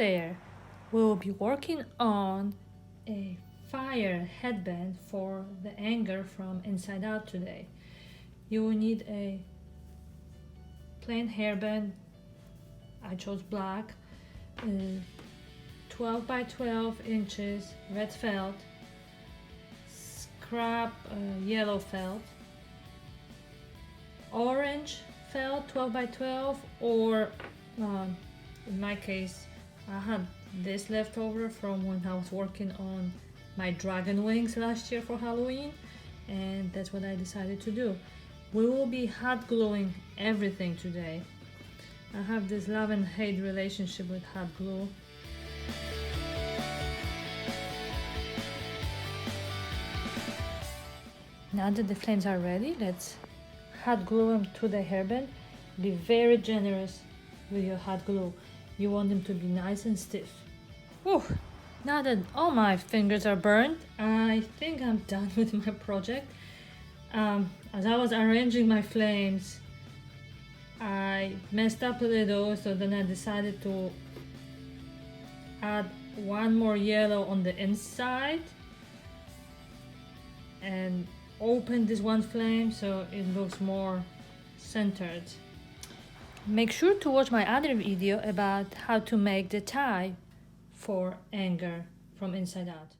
there! We'll be working on a fire headband for the anger from Inside Out today. You will need a plain hairband. I chose black, 12 by 12 inches red felt, scrap yellow felt, orange felt 12 by 12, or in my case I had this leftover from when I was working on my dragon wings last year for Halloween, and that's what I decided to do. We will be hot gluing everything today. I have this love and hate relationship with hot glue. Now that the flames are ready, let's hot glue them to the hairband. Be very generous with your hot glue. You want them to be nice and stiff. Whew. Now that all my fingers are burned, I think I'm done with my project. As I was arranging my flames, I messed up a little, so then I decided to add one more yellow on the inside and open this one flame so it looks more centered. Make sure to watch my other video about how to make the tie for anger from Inside Out.